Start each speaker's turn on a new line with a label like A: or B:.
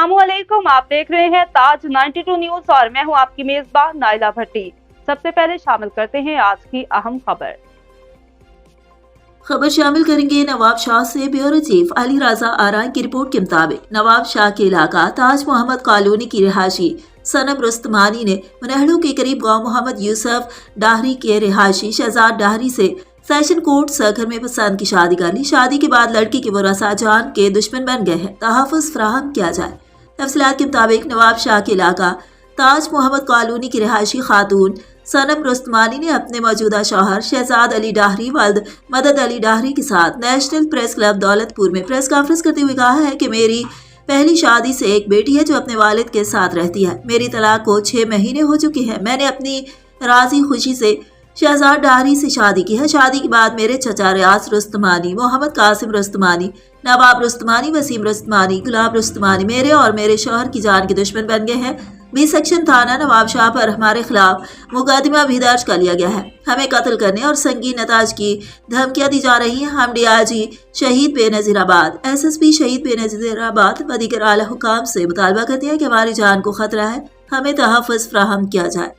A: अस्सलामुअलैकुम, आप देख रहे हैं ताज 92 न्यूज और मैं हूं आपकी मेजबान नाइला भट्टी। सबसे पहले शामिल करते हैं आज की अहम
B: खबर शामिल करेंगे नवाब शाह से। ब्यूरो चीफ अली रजा आरा की रिपोर्ट के मुताबिक नवाब शाह के इलाका ताज मोहम्मद कॉलोनी की रिहायशी सनम रुस्तमानी ने मनहड़ू के करीब गांव मोहम्मद यूसुफ डाहरी के रिहायशी शहजाद डाहरी से सेशन कोर्ट सर्कल में पसंद की शादी कर ली। शादी के बाद लड़की के वरसा जान के दुश्मन बन गए हैं, तहफ़्फ़ुज़ फराहम किया जाए। तफसीलात के मुताबिक नवाब शाह के इलाका ताज मोहम्मद कॉलोनी की रिहायशी खातून सनम रुस्तमानी ने अपने मौजूदा शौहर शहजाद अली डाहरी वल्द मदद अली डाहरी के साथ नेशनल प्रेस क्लब दौलतपुर में प्रेस कॉन्फ्रेंस करते हुए कहा है कि मेरी पहली शादी से एक बेटी है जो अपने वालिद के साथ रहती है। मेरी तलाक को 6 महीने हो चुके हैं। मैंने अपनी राजी खुशी से शहजाद डाहरी से शादी की है। शादी के बाद मेरे चचा रियाज रुस्तमानी, मोहम्मद कासिम रुस्तमानी, नवाब रुस्तमानी, वसीम रुस्तमानी, गुलाब रुस्तमानी मेरे और मेरे शौहर की जान के दुश्मन बन गए हैं। बी सेक्शन थाना नवाब शाह पर हमारे खिलाफ मुकदमा भी दर्ज कर लिया गया है। हमें कत्ल करने और संगीन नताज की धमकियां दी जा रही हैं। हम डीआईजी शहीद बेनजीराबाद, एसएसपी शहीद बेनजीराबाद व दीगर आला हुकाम से मुतालबा करते हैं कि हमारी जान को खतरा है, हमें तहफ़्फ़ुज़ फराहम किया जाए।